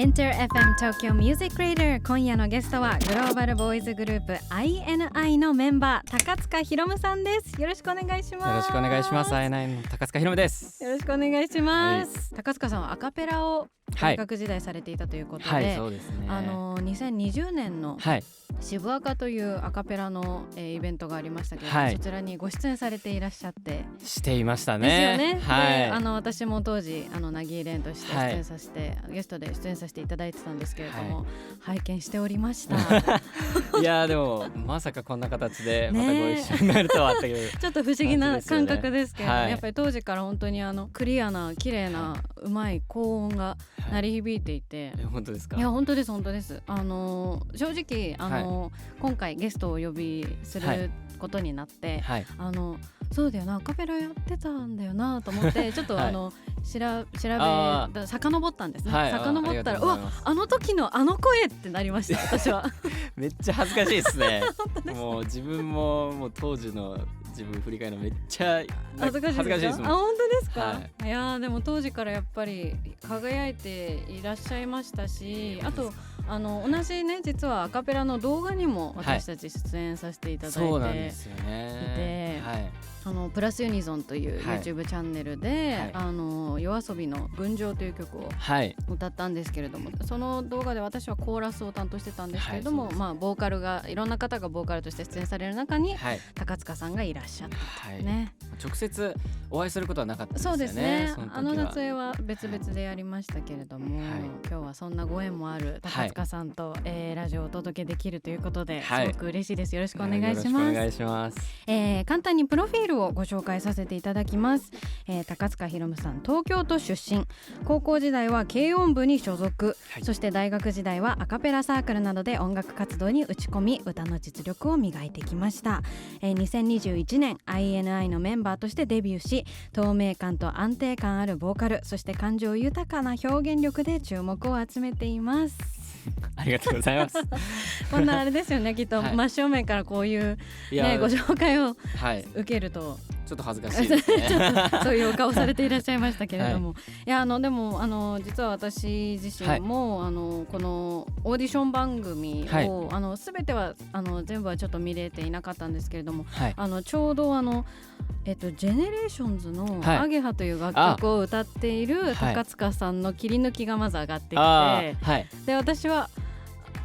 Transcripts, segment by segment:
Enter FM 東京ミュージックリーダー、今夜のゲストはグローバルボーイズグループ INI のメンバー高塚ひろむさんです。よろしくお願いします。よろしくお願いします。INI の高塚ひろむです。よろしくお願いします、高塚さんはアカペラを大学時代されていたということで、はい、そうですね。2020年の渋アカというアカペラの、イベントがありましたけれども、そちらにご出演されていらっしゃってしていましたね。ですよね。はい、で私も当時なぎれんとして出演させて、ゲストで出演させていただいてたんですけれども、拝見しておりましたいやでもまさかこんな形でまたご一緒になるとはっていうちょっと不思議な感覚ですけれども、やっぱり当時から本当にクリアな綺麗なうまい高音が鳴り響いていて、本当ですか？いや本当です本当です。正直今回ゲストをお呼びすることになって、そうだよな、アカペラやってたんだよなと思ってちょっと遡ったんですね。遡ったらうわ、あの時のあの声ってなりました私はめっちゃ恥ずかしいですねもう自分もう当時の自分振り返るのめっちゃ恥ずかしいですもん。本当ですか？いやでも当時からやっぱり輝いていらっしゃいましたし、あと同じね、実はアカペラの動画にも私たち出演させていただいて、そうなんですよね。プラスユニゾンという YouTube チャンネルで、YOASOBI の群青という曲を歌ったんですけれども、その動画で私はコーラスを担当してたんですけれども、ボーカルがいろんな方がボーカルとして出演される中に、高塚さんがいらっしゃったね。直接お会いすることはなかったですよね。そうですね。撮影は別々でやりましたけれども、今日はそんなご縁もある高塚さんと、ラジオをお届けできるということで、すごく嬉しいです。よろしくお願いします。よろしくお願いします。簡単にプロフィールをご紹介させていただきます。高塚ひろむさん、東京都出身。高校時代は軽音部に所属、そして大学時代はアカペラサークルなどで音楽活動に打ち込み、歌の実力を磨いてきました。2021年 INI のメンバーとしてデビューし、透明感と安定感あるボーカル、そして感情豊かな表現力で注目を集めていますありがとうございますこんなあれですよね、きっと真正面からこういう、ご紹介を受けると、ちょっと恥ずかしいですねちょっとそういうお顔されていらっしゃいましたけれども、いやでも実は私自身も、このオーディション番組を、全ては全部はちょっと見れていなかったんですけれども、ちょうどジェネレーションズのアゲハという楽曲を歌っている高塚さんの切り抜きがまず上がってきて、で私は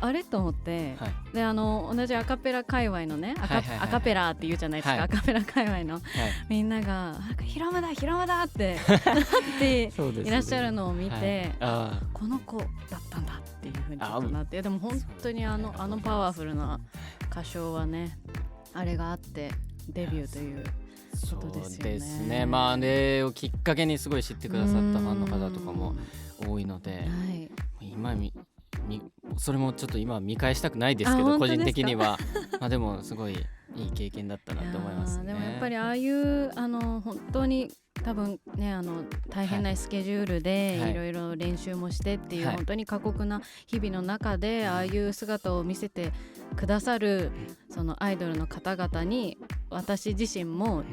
あれと思って、で同じアカペラ界隈のね、アカペラって言うじゃないですか、アカペラ界隈の、みんながヒロムだヒロムだってなっていらっしゃるのを見て、この子だったんだっていうふうにちょっとなって、でも本当にパワフルな歌唱はね、あれがあってデビューということですよね。そうですね。あれをきっかけにすごい知ってくださったファンの方とかも多いので、今それもちょっと今は見返したくないですけど、個人的にはでもすごいいい経験だったなと思いますね。でもやっぱりああいう本当に多分ね、大変なスケジュールでいろいろ練習もしてっていう、本当に過酷な日々の中でああいう姿を見せてくださるそのアイドルの方々に、私自身も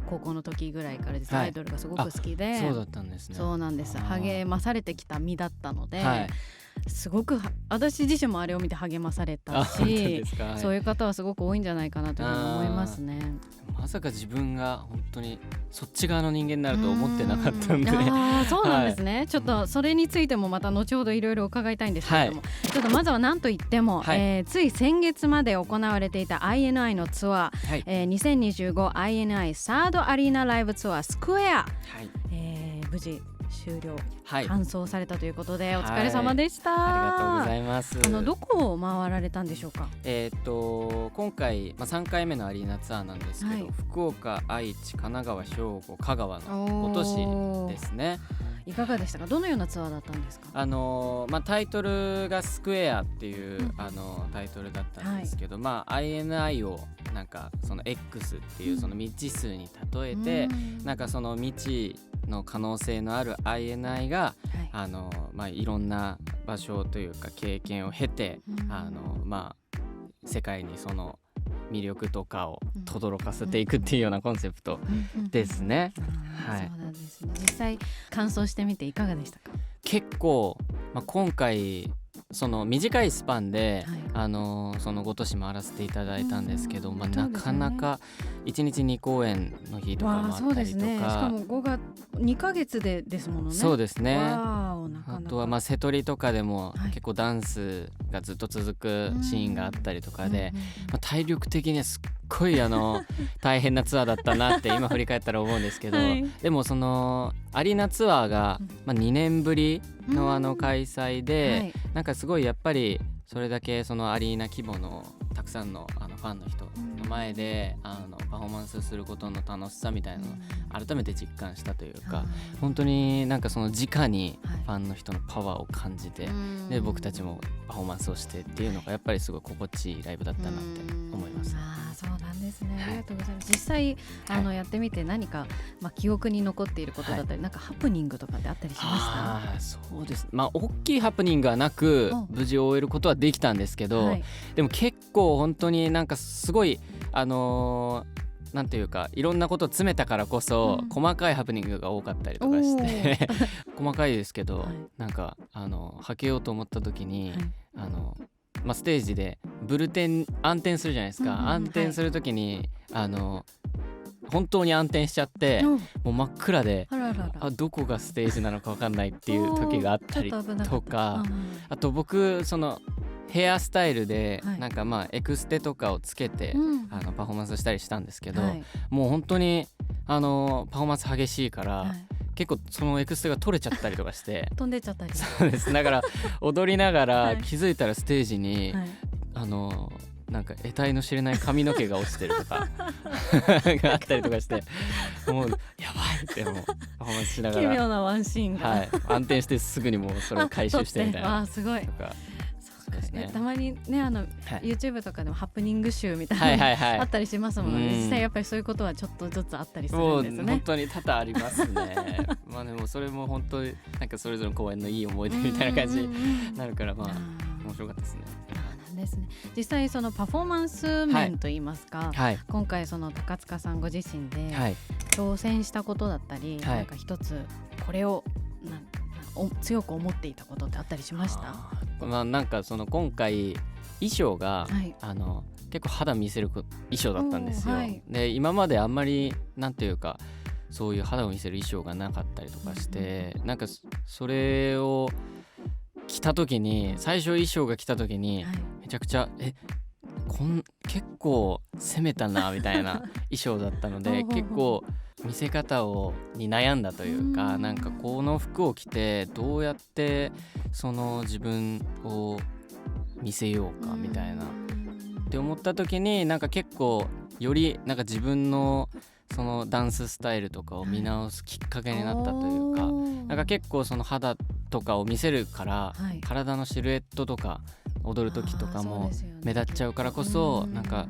高校の時ぐらいからですね、アイドルがすごく好きで、そうだったんですね。そうなんです。励まされてきた身だったので、すごく私自身もあれを見て励まされたし、そういう方はすごく多いんじゃないかなというふうに思いますね。まさか自分が本当にそっち側の人間になると思ってなかったんで。そうなんですね。ちょっとそれについてもまた後ほどいろいろ伺いたいんですけれども、ちょっとまずは何といっても、つい先月まで行われていた INI のツアー、2025INI サードアリーナライブツアースクエア、無事終了、完走されたということで、お疲れ様でした。ありがとうございます。どこを回られたんでしょうか？今回、3回目のアリーナツアーなんですけど、福岡、愛知、神奈川、兵庫、香川の今年ですね。いかがでしたか？どのようなツアーだったんですか？タイトルがスクエアっていう、タイトルだったんですけど、INI をなんかその X っていうその未知数に例えて、なんかその未知の可能性のある INI が、いろんな場所というか経験を経て、世界にその魅力とかを轟かせていくっていうようなコンセプトですね。そうなんですね。実際完走してみていかがでしたか？結構今回その短いスパンで、はい、その5都市回らせていただいたんですけど、うんなかなか1日2公演の日とかもあったりとか、ね、しかも5月2ヶ月でですものね。そうですね。あとは瀬戸りとかでも結構ダンスがずっと続くシーンがあったりとかで、体力的にはすっごい大変なツアーだったなって今振り返ったら思うんですけど、はい、でもそのアリーナツアーが2年ぶりの開催で、はい、なんかすごいやっぱりそれだけそのアリーナ規模のたくさんのファンの人の前でパフォーマンスすることの楽しさみたいなのを改めて実感したというか、本当になんかその直にファンの人のパワーを感じて、で僕たちもパフォーマンスをしてっていうのがやっぱりすごい心地いいライブだったなって思います。そうなんですね、ありがとうございます。実際やってみて何か、記憶に残っていることだったり、なんかハプニングとかってあったりしました？そうです、大きいハプニングはなく無事終えることはできたんですけど、でも結構本当になんかすごいなんていうかいろんなことを詰めたからこそ、細かいハプニングが多かったりとかして細かいですけど、なんかはけようと思った時に、ステージで暗転するじゃないですか、暗転する時に本当に暗転しちゃって、もう真っ暗でどこがステージなのか分かんないっていう時があったりとか、あと僕そのヘアスタイルでなんかエクステとかをつけてパフォーマンスしたりしたんですけど、もう本当にパフォーマンス激しいから、結構そのエクステが取れちゃったりとかして飛んでっちゃったり。そうです。だから踊りながら気づいたらステージに、なんか得体の知れない髪の毛が落ちてるとかがあったりとかして、もうやばいってもうパフォーマンスしながら奇妙なワンシーンが、暗転してすぐにもうそれを回収してみたいなすごいとか。たまにねYouTube とかでもハプニング集みたいなあったりしますもんね。実際やっぱりそういうことはちょっとずつあったりするんですね。本当に多々ありますねでもそれも本当になんかそれぞれの公演のいい思い出みたいな感じになるから、面白かったですね。ですね、実際そのパフォーマンス面といいますか、今回その高塚さんご自身で挑戦したことだったり、なんか一つこれを強く思っていたことってあったりしました？なんかその今回衣装が、結構肌見せる衣装だったんですよ。で今まであんまりなんていうかそういう肌を見せる衣装がなかったりとかして、なんかそれを着た時に最初衣装が来た時に、めちゃくちゃ結構攻めたなみたいな衣装だったので結構見せ方に悩んだというか、なんかこの服を着てどうやってその自分を見せようかみたいなって思った時に、なんか結構よりなんか自分のそのダンススタイルとかを見直すきっかけになったというか、なんか結構その肌とかを見せるから、体のシルエットとか踊る時とかも目立っちゃうからこそ、なんか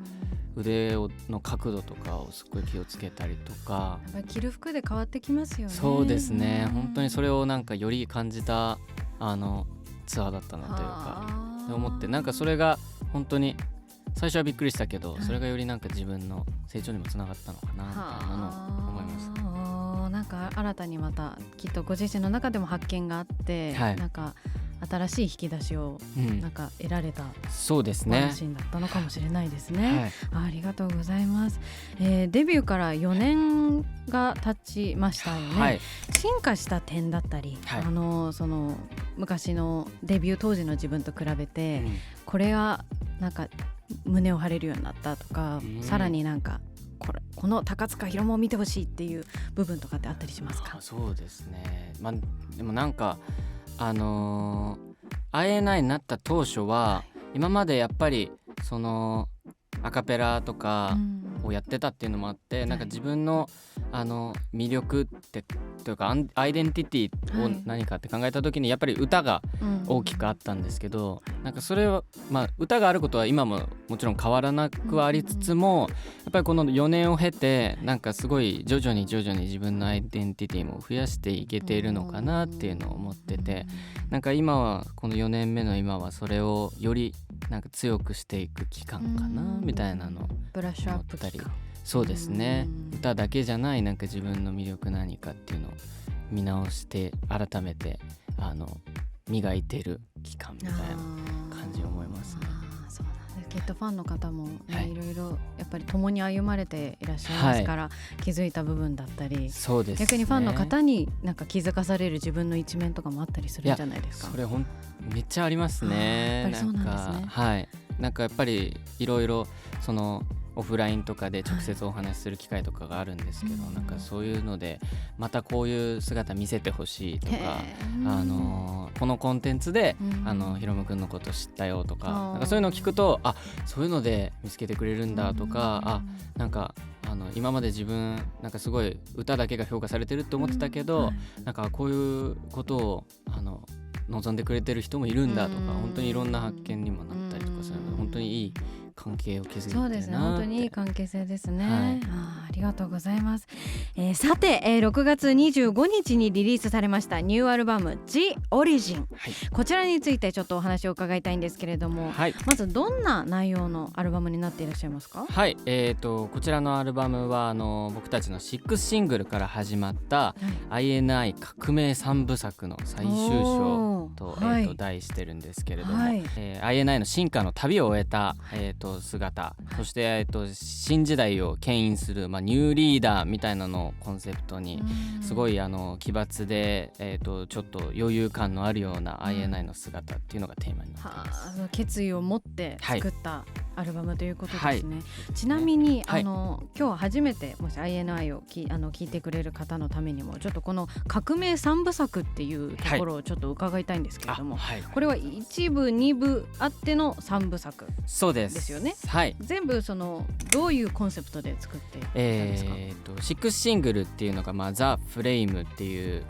腕の角度とかをすごい気をつけたりとか、やっぱり着る服で変わってきますよね。そうですね、本当にそれをなんかより感じたツアーだったなというか思って、なんかそれが本当に最初はびっくりしたけど、それがよりなんか自分の成長にもつながったのかなみたいなのを思います。なんか新たにまたきっとご自身の中でも発見があって、なんか新しい引き出しをなんか得られた、そうですね、ワンシーンだったのかもしれないですね。ありがとうございます。デビューから4年が経ちましたよね。進化した点だったり、その昔のデビュー当時の自分と比べて、これがなんか胸を張れるようになったとか、さらになんかこの高塚ひろもを見てほしいっていう部分とかってあったりしますか？そうですね、でもなんかINI になった当初は、今までやっぱりそのアカペラとかをやってたっていうのもあって、なんか自分の魅力ってというかアイデンティティを何かって考えた時にやっぱり歌が大きくあったんですけど、なんかそれを歌があることは今ももちろん変わらなくはありつつも、やっぱりこの4年を経てなんかすごい徐々に自分のアイデンティティも増やしていけているのかなっていうのを思ってて、なんか今はこの4年目の今はそれをよりなんか強くしていく期間かなみたいなのをブラッシュアップ期間。そうですね、歌だけじゃないなんか自分の魅力何かっていうのを見直して改めて磨いてる期間みたいな感じを思いますね。そうなんです。きっとファンの方も、ね、はい、いろいろやっぱり共に歩まれていらっしゃいますから、はい、気づいた部分だったり、そうですね、逆にファンの方になんか気づかされる自分の一面とかもあったりするんじゃないですか。それめっちゃありますね。やっぱりそうなんですね。はい、なんかやっぱりいろいろそのオフラインとかで直接お話しする機会とかがあるんですけど、はい、なんかそういうのでまたこういう姿見せてほしいとか、このコンテンツでヒロムくんのこと知ったよとか、なんかそういうのを聞くと、あ、そういうので見つけてくれるんだとか、あ、なんか今まで自分なんかすごい歌だけが評価されてるって思ってたけど、はい、なんかこういうことを望んでくれてる人もいるんだとか、本当にいろんな発見にもなったりとかするので、本当にいい関係を築いてるなって。そうですね、本当にいい関係性ですね。はい、ありがとうございます。さて、6月25日にリリースされましたニューアルバム The Origin、はい、こちらについてちょっとお話を伺いたいんですけれども、はい、まずどんな内容のアルバムになっていらっしゃいますか？はい、こちらのアルバムは僕たちの6シングルから始まった、はい、INI 革命3部作の最終章と、はい、題してるんですけれども、はい、INI の進化の旅を終えた、姿、そして、新時代を牽引する、ニューリーダーみたいなのをコンセプトに、すごい奇抜で、ちょっと余裕感のあるような INI の姿っていうのがテーマになっています。決意を持って作ったアルバムということですね。はい、ちなみに、はい、今日は初めてもし INI を聞いてくれる方のためにもちょっとこの革命3部作っていうところをちょっと伺いたいんですけれども、はい、これは1部2部あっての3部作ですよね。はい、全部どういうコンセプトで作っていたんですか？6シングルっていうのが、ザ・フレイムっていう、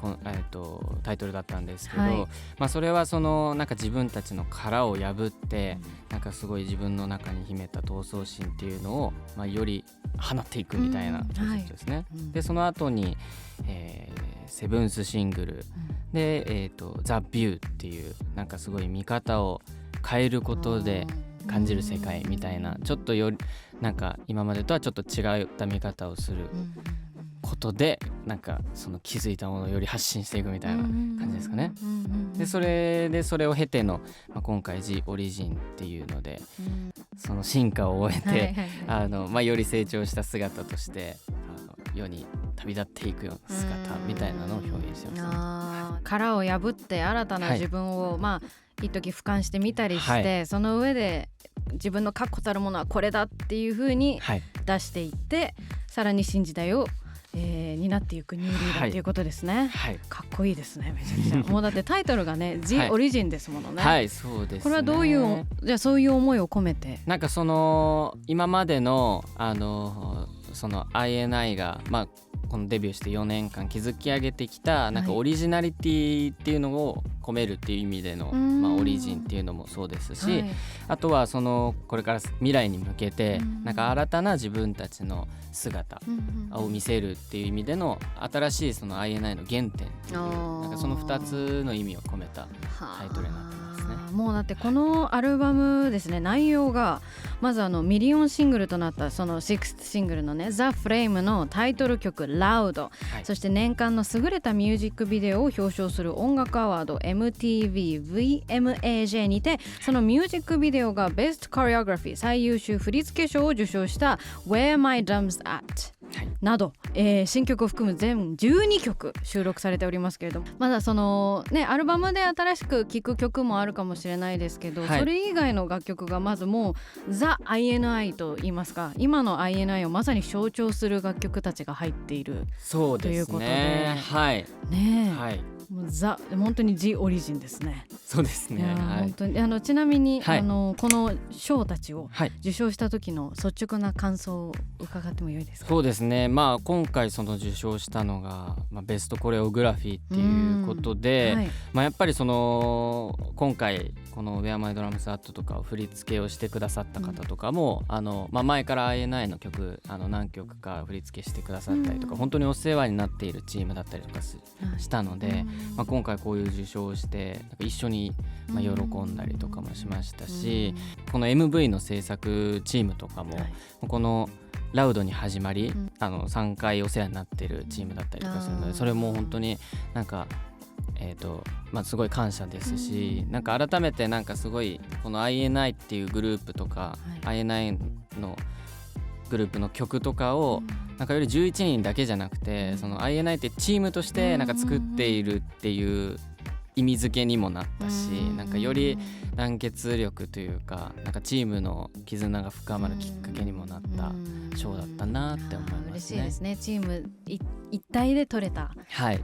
タイトルだったんですけど、はい、それはなんか自分たちの殻を破って、なんかすごい自分の中に秘めた闘争心っていうのを、より放っていくみたいなコンセプトですね。はい、でその後に、セブンスシングルで、ザ・ビューっていうなんかすごい見方を変えることで感じる世界みたいな、ちょっとよりなんか今までとはちょっと違った見方をすることで、なんか気づいたものをより発信していくみたいな感じですかね。でそれを経ての、今回 The Origin っていうので、その進化を終えて、より成長した姿として世に旅立っていくような姿みたいなのを表現してます。殻を破って新たな自分を、一時俯瞰してみたりして、その上で自分の確固たるものはこれだっていう風に出していって、さらに新時代を担っていくニューリーダーっていうことですね。はい、かっこいいですね、めちゃくちゃ。もうだってタイトルがねThe Origin ですものね。はい、そうですね。これはどういうじゃあそういう思いを込めて、なんか今までのINI がこのデビューして4年間築き上げてきたなんかオリジナリティっていうのを込めるっていう意味での、オリジンっていうのもそうですし、あとはこれから未来に向けてなんか新たな自分たちの姿を見せるっていう意味での新しいINI の原点っていう、なんかその2つの意味を込めたタイトルになってますね。もうだってこのアルバムですね、内容がまずミリオンシングルとなったその6thシングルのね The Flame のタイトル曲 Loud、そして年間の優れたミュージックビデオを表彰する音楽アワード MTV VMAJ にて、そのミュージックビデオが Best Choreography 最優秀振付賞を受賞した Where My Drums Atなど、新曲を含む全12曲収録されておりますけれども、まだアルバムで新しく聴く曲もあるかもしれないですけど、それ以外の楽曲がまずもう The INI といいますか、今の INI をまさに象徴する楽曲たちが入っているということで、はいね、はい、もう本当に The Origin ですね。そうですね、本当にちなみに、この賞たちを受賞した時の率直な感想を伺ってもよいですか？そうですね、今回受賞したのが、ベストコレオグラフィーっていうことで、やっぱり今回この Where My Drums At とかを振り付けをしてくださった方とかも、前から INI の曲何曲か振り付けしてくださったりとか、本当にお世話になっているチームだったりとかしたので、今回こういう受賞をして一緒に喜んだりとかもしましたし、この MV の制作チームとかも、このラウドに始まり、3回お世話になっているチームだったりとかするので、それも本当になんかすごい感謝ですし、なんか改めてなんかすごいこの INI っていうグループとか、INI のグループの曲とかをなんかより11人だけじゃなくて、その INI ってチームとしてなんか作っているっていう意味付けにもなったし、なんかより団結力というか、なんかチームの絆が深まるきっかけにもなったショーだったなって思いますね。嬉しいですね。チーム一体で取れた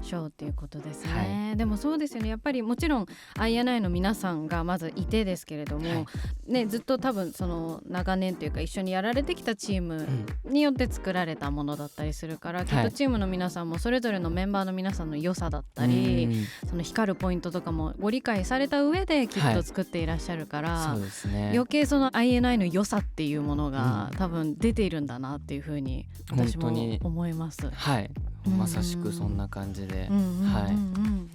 ショーっていうことですね、でもそうですよね。やっぱりもちろん INI の皆さんがまずいてですけれども、ずっと多分その長年というか一緒にやられてきたチームによって作られたものだったりするから、きっとチームの皆さんもそれぞれのメンバーの皆さんの良さだったり、その光るポイントとかもご理解された上できっと作っていらっしゃるから、そうですね、余計その INI の良さっていうものが多分出ているんだなっていうふうに私も思います。はい、まさしくそんな感じで、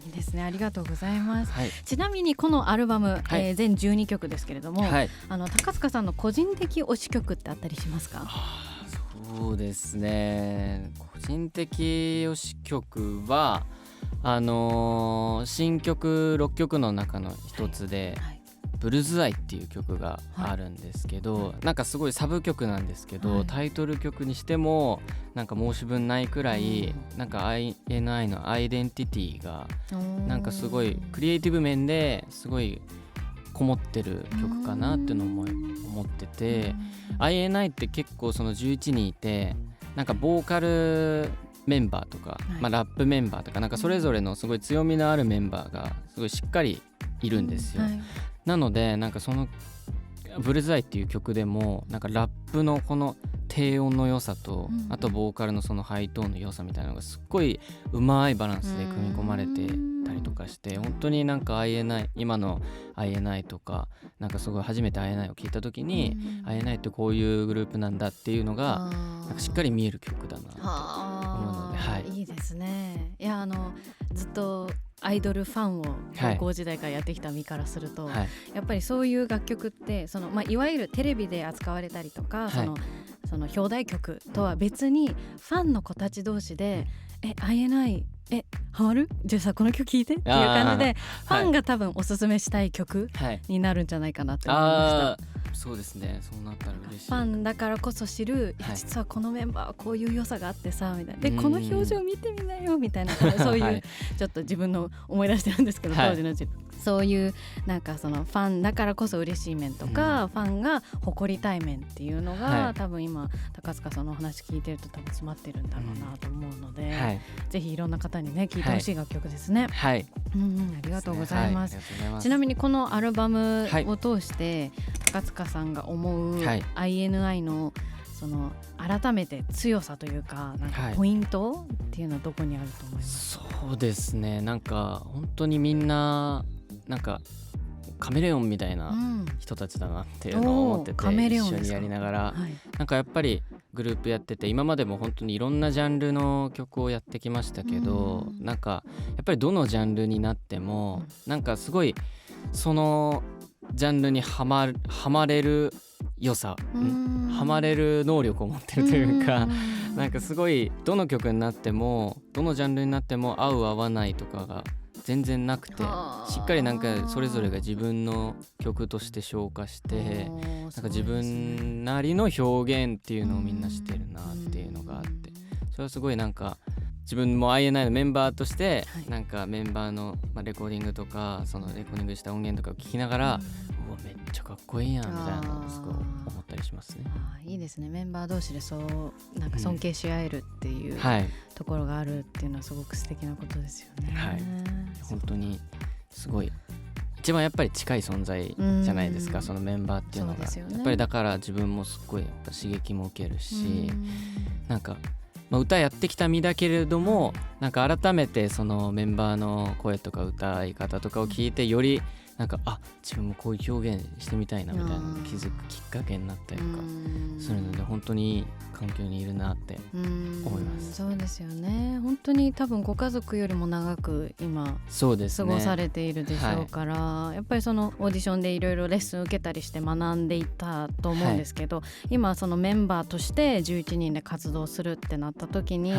いいですね。ありがとうございます、ちなみにこのアルバム、全12曲ですけれども、高塚さんの個人的推し曲ってあったりしますか？そうですね、個人的推し曲は新曲6曲の中の一つで、ブルズアイっていう曲があるんですけど、なんかすごいサブ曲なんですけど、タイトル曲にしてもなんか申し分ないくらい、なんか INI のアイデンティティがなんかすごいクリエイティブ面ですごいこもってる曲かなっていうのを思ってて、INI って結構その11人いて、なんかボーカルメンバーとか、ラップメンバーとか、なんかそれぞれのすごい強みのあるメンバーがすごいしっかりいるんですよ、なのでなんかそのブルズアイっていう曲でもなんかラップのこの低音の良さと、あとボーカルのそのハイトーンの良さみたいなのがすっごいうまいバランスで組み込まれてたりとかして、本当になんか INI 今の INI とか、なんかすごい初めて INI を聞いた時に、INI ってこういうグループなんだっていうのがなんかしっかり見える曲だなと思うので、いいですね。いやずっとアイドルファンを高校時代からやってきた身からすると、やっぱりそういう楽曲っていわゆるテレビで扱われたりとか、その表題曲とは別にファンの子たち同士でINI ハマる？じゃあさこの曲聴いてっていう感じでファンが多分おすすめしたい曲になるんじゃないかなって思いました。そうですね、そうなったら嬉しい。ファンだからこそ知る、実はこのメンバーはこういう良さがあってさみたいな、でこの表情見てみなよみたいな、そういうちょっと自分の思い出してるんですけど、当時のそういうなんかそのファンだからこそ嬉しい面とか、ファンが誇りたい面っていうのが、多分今高塚さんのお話聞いてると多分詰まってるんだろうなと思うので、ぜひいろんな方にね聴いてほしい楽曲ですね。ありがとうございます。ちなみにこのアルバムを通して高塚さんが思う INI のその改めて強さというか、なんかポイントっていうのはどこにあると思いますか？そうですね、なんか本当にみんななんかカメレオンみたいな人たちだなっていうのを思ってて、一緒にやりながら、なんかやっぱりグループやってて、今までも本当にいろんなジャンルの曲をやってきましたけど、なんかやっぱりどのジャンルになってもなんかすごいそのジャンルにはまれる良さ、はまれる能力を持ってるというか、なんかすごいどの曲になってもどのジャンルになっても合う合わないとかが全然なくて、しっかりなんかそれぞれが自分の曲として消化して、なんか自分なりの表現っていうのをみんなしてるなっていうのがあって、それはすごいなんか自分も INI のメンバーとしてなんかメンバーのレコーディングとか、そのレコーディングした音源とかを聞きながら、うわめっちゃかっこいいやんみたいなのをすごい思ったりしますね。いいですね。メンバー同士でそうなんか尊敬し合えるっていうところがあるっていうのはすごく素敵なことですよね。本当にすごい一番やっぱり近い存在じゃないですか、そのメンバーっていうのが。やっぱりだから自分もすごいやっぱ刺激も受けるし、なんか歌やってきた身だけれども、なんか改めてそのメンバーの声とか歌い方とかを聞いて、よりなんか自分もこういう表現してみたいなみたいなのに気づくきっかけになったりとかするので、本当にいい環境にいるなって思います。そうですよね。本当に多分ご家族よりも長く今そうですね、過ごされているでしょうから、やっぱりそのオーディションでいろいろレッスン受けたりして学んでいったと思うんですけど、今そのメンバーとして11人で活動するってなった時に、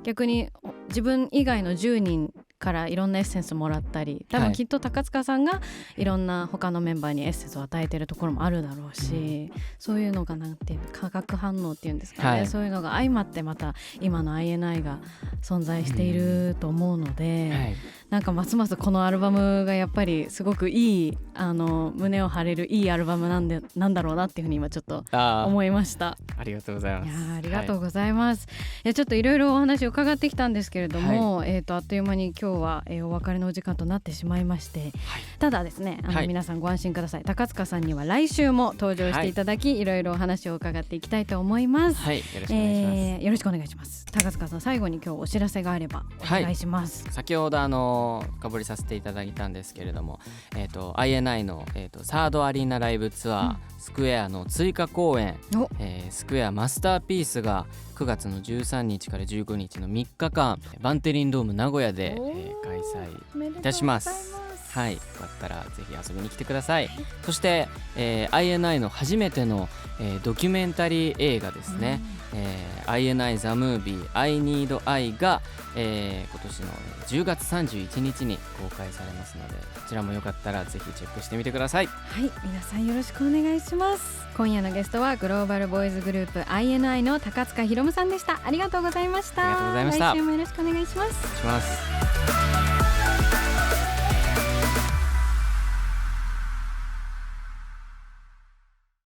逆に自分以外の10人からいろんなエッセンスもらったり、多分きっと高塚さんがいろんな他のメンバーにエッセンスを与えてるところもあるだろうし、そういうのがなんていう化学反応っていうんですかね、そういうのが相まってまた今の INI が存在していると思うので、なんかますますこのアルバムがやっぱりすごくいい胸を張れるいいアルバムなんだろうなっていうふうに今ちょっと思いました。ありがとうございます。いやありがとうございます、いやちょっといろいろお話を伺ってきたんですけれども、あっという間に今日は、お別れのお時間となってしまいまして、ただですね皆さんご安心ください。高塚さんには来週も登場していただき、いろいろお話を伺っていきたいと思います。よろしくお願いします。よろしくお願いします。高塚さん、最後に今日お知らせがあればお願いします。先ほど深掘りさせていただいたんですけれども、INI の、サードアリーナライブツアー、スクエアの追加公演、スクエアマスターピースが9月の13日から15日の3日間バンテリンドーム名古屋で、開催いたします。よかったらぜひ遊びに来てください。そして、INI の初めての、ドキュメンタリー映画ですね、INI The Movie I Need I が、今年の10月31日に公開されますので、こちらもよかったらぜひチェックしてみてください。皆さんよろしくお願いします。今夜のゲストはグローバルボーイズグループ INI の高塚ひろむさんでした。ありがとうございました。ありがとうございました。来週もよろしくお願いします。お願いします。